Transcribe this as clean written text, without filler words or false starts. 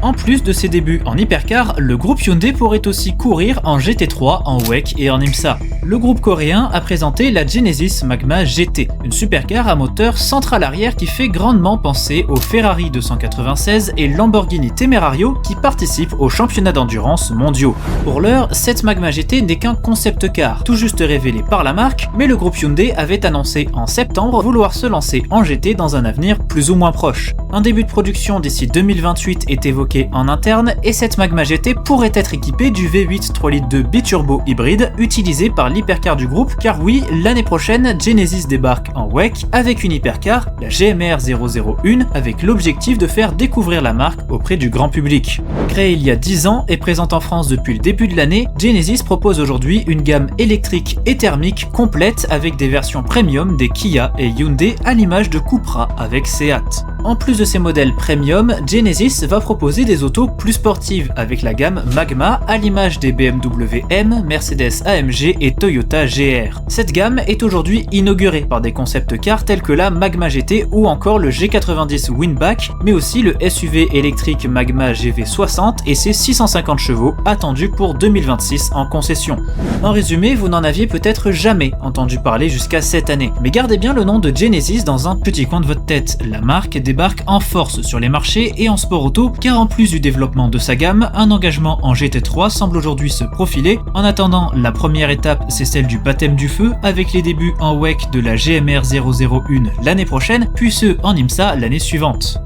En plus de ses débuts en hypercar, le groupe Hyundai pourrait aussi courir en GT3, en WEC et en IMSA. Le groupe coréen a présenté la Genesis Magma GT, une supercar à moteur central arrière qui fait grandement penser au Ferrari 296 et Lamborghini Temerario qui participent aux championnats d'endurance mondiaux. Pour l'heure, cette Magma GT n'est qu'un concept car, tout juste révélé par la marque, mais le groupe Hyundai avait annoncé en septembre vouloir se lancer en GT dans un avenir plus ou moins proche. Un début de production d'ici 2028 est évoqué en interne et cette Magma GT pourrait être équipée du V8 3 litres de biturbo hybride utilisé par l'hypercar du groupe car oui, l'année prochaine, Genesis débarque en WEC avec une hypercar, la GMR 001, avec l'objectif de faire découvrir la marque auprès du grand public. Créée il y a 10 ans et présente en France depuis le début de l'année, Genesis propose aujourd'hui une gamme électrique et thermique complète avec des versions premium des Kia et Hyundai à l'image de Cupra avec Seat. En plus de ces modèles premium, Genesis va proposer des autos plus sportives avec la gamme Magma à l'image des BMW M, Mercedes AMG et Toyota GR. Cette gamme est aujourd'hui inaugurée par des concept cars tels que la Magma GT ou encore le G90 Winback, mais aussi le SUV électrique Magma GV60 et ses 650 chevaux attendus pour 2026 en concession. En résumé, vous n'en aviez peut-être jamais entendu parler jusqu'à cette année, mais gardez bien le nom de Genesis dans un petit coin de votre tête. La marque débarque en force sur les marchés et en sport auto car en plus du développement de sa gamme, un engagement en GT3 semble aujourd'hui se profiler. En attendant, la première étape c'est celle du baptême du feu avec les débuts en WEC de la GMR 001 l'année prochaine puis ceux en IMSA l'année suivante.